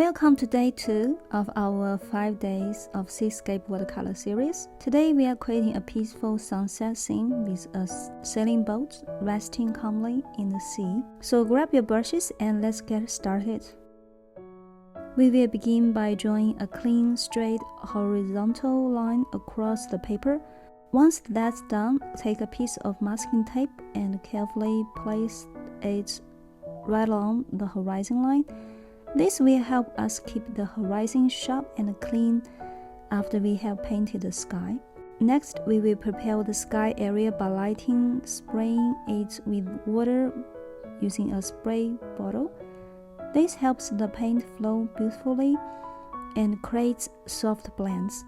Welcome to day 2 of our 5 days of seascape watercolor series. Today we are creating a peaceful sunset scene with a sailing boat resting calmly in the sea. So grab your brushes and let's get started. We will begin by drawing a clean, straight, horizontal line across the paper. Once that's done, take a piece of masking tape and carefully place it right along the horizon line. This will help us keep the horizon sharp and clean after we have painted the sky. Next, we will prepare the sky area by spraying it with water using a spray bottle. This helps the paint flow beautifully and creates soft blends.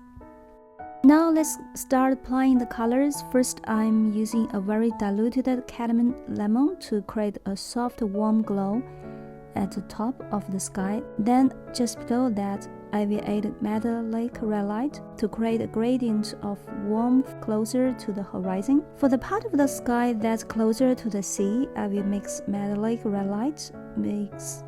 Now let's start applying the colors. First, I'm using a very diluted cadmium lemon to create a soft warm glow at the top of the sky. Then just below that, I will add metallic red light to create a gradient of warmth closer to the horizon. For the part of the sky that's closer to the sea, I will mix metallic red light mix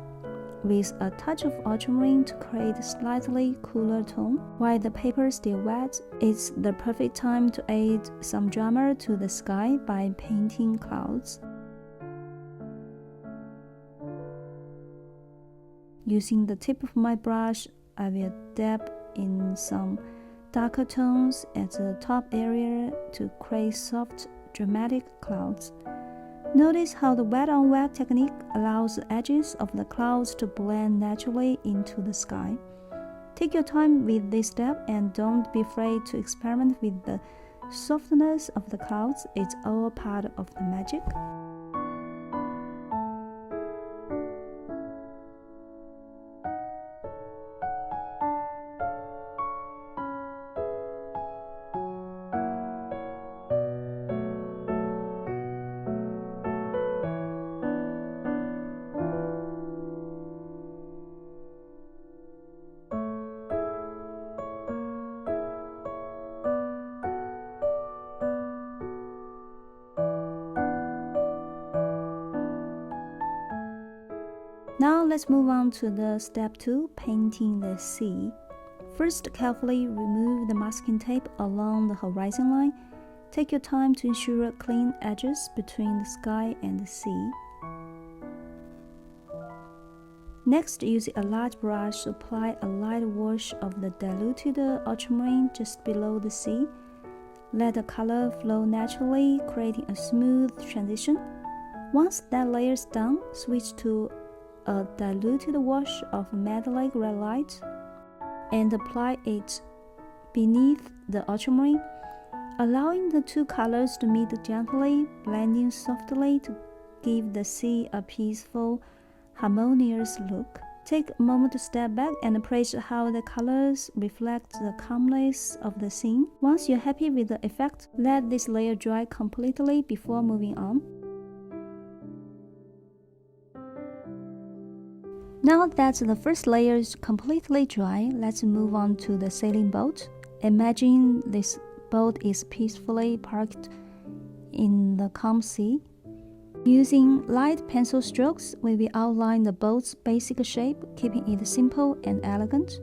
with a touch of ultramarine to create a slightly cooler tone. While the paper is still wet, it's the perfect time to add some drama to the sky by painting clouds. Using the tip of my brush, I will dab in some darker tones at the top area to create soft, dramatic clouds. Notice how the wet-on-wet technique allows the edges of the clouds to blend naturally into the sky. Take your time with this step and don't be afraid to experiment with the softness of the clouds. It's all part of the magic. Now let's move on to the step 2, painting the sea. First, carefully remove the masking tape along the horizon line. Take your time to ensure clean edges between the sky and the sea. Next, use a large brush to apply a light wash of the diluted ultramarine just below the sea. Let the color flow naturally, creating a smooth transition. Once that layer is done, switch to a diluted wash of metallic red light and apply it beneath the ultramarine, allowing the two colors to meet gently, blending softly to give the sea a peaceful, harmonious look. Take a moment to step back and appreciate how the colors reflect the calmness of the scene. Once you're happy with the effect, let this layer dry completely before moving on. Now that the first layer is completely dry, let's move on to the sailing boat. Imagine this boat is peacefully parked in the calm sea. Using light pencil strokes, we will outline the boat's basic shape, keeping it simple and elegant.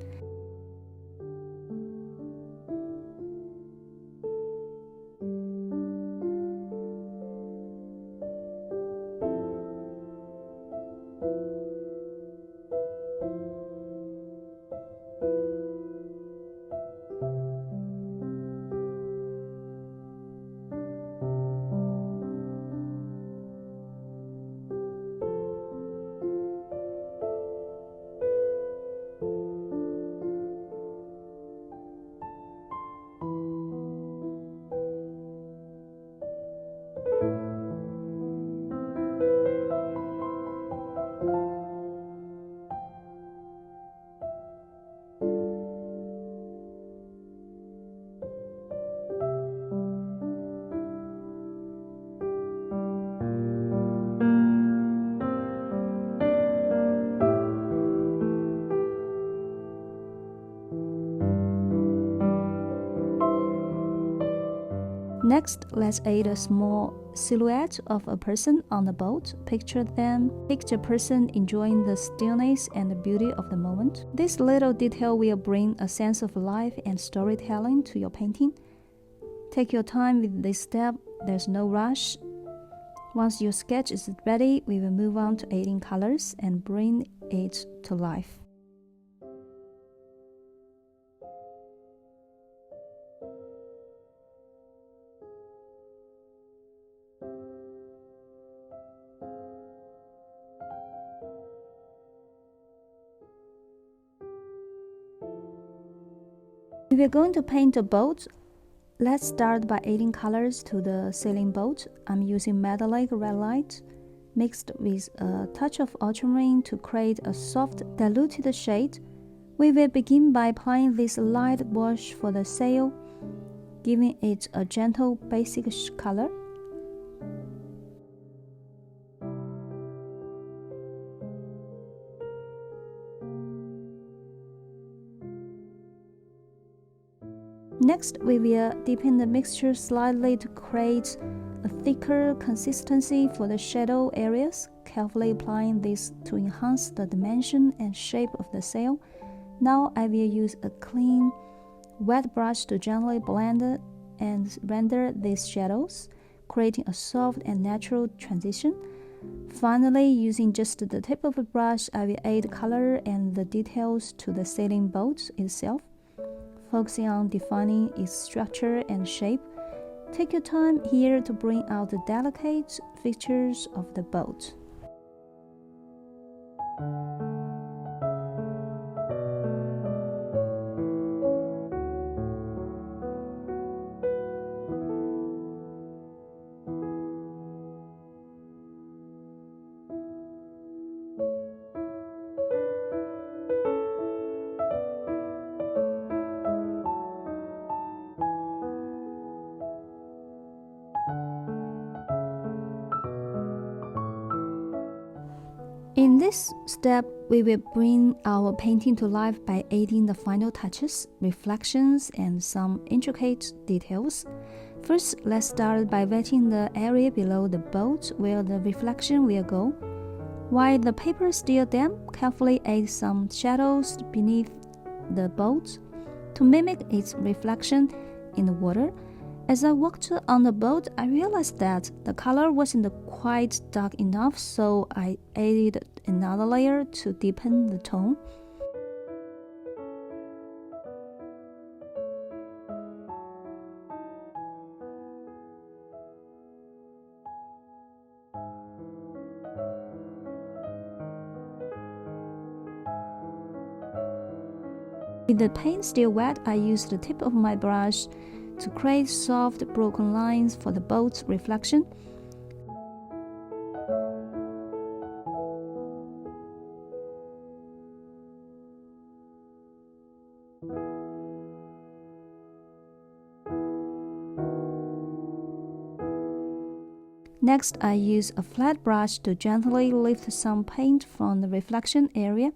Next, let's add a small silhouette of a person on the boat. Picture the person enjoying the stillness and the beauty of the moment. This little detail will bring a sense of life and storytelling to your painting. Take your time with this step, there's no rush. Once your sketch is ready, we will move on to adding colors and bring it to life. If you're going to paint a boat, let's start by adding colors to the sailing boat. I'm using metallic red light mixed with a touch of ultramarine to create a soft, diluted shade. We will begin by applying this light wash for the sail, giving it a gentle basic color. Next, we will deepen the mixture slightly to create a thicker consistency for the shadow areas, carefully applying this to enhance the dimension and shape of the sail. Now I will use a clean, wet brush to gently blend and render these shadows, creating a soft and natural transition. Finally, using just the tip of a brush, I will add color and the details to the sailing boat itself, focusing on defining its structure and shape. Take your time here to bring out the delicate features of the boat. In this step, we will bring our painting to life by adding the final touches, reflections, and some intricate details. First, let's start by wetting the area below the boat where the reflection will go. While the paper is still damp, carefully add some shadows beneath the boat to mimic its reflection in the water. As I walked on the boat, I realized that the color wasn't quite dark enough, so I added another layer to deepen the tone. With the paint still wet, I used the tip of my brush to create soft, broken lines for the boat's reflection. Next, I use a flat brush to gently lift some paint from the reflection area,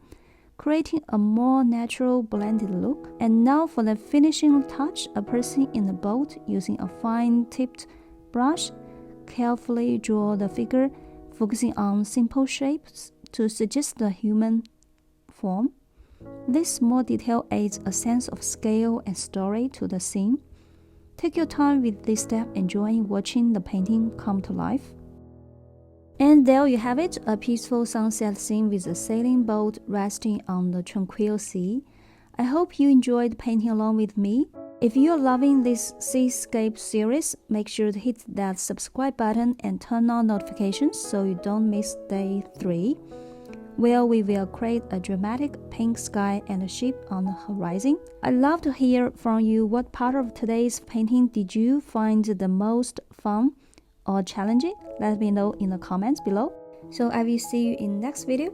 creating a more natural blended look. And now for the finishing touch, a person in the boat using a fine-tipped brush, carefully draw the figure, focusing on simple shapes to suggest the human form. This small detail adds a sense of scale and story to the scene. Take your time with this step, enjoying watching the painting come to life. And there you have it, a peaceful sunset scene with a sailing boat resting on the tranquil sea. I hope you enjoyed painting along with me. If you are loving this seascape series, make sure to hit that subscribe button and turn on notifications so you don't miss day 3, where we will create a dramatic pink sky and a ship on the horizon. I'd love to hear from you. What part of today's painting did you find the most fun or challenging? Let me know in the comments below. So I will see you in next video.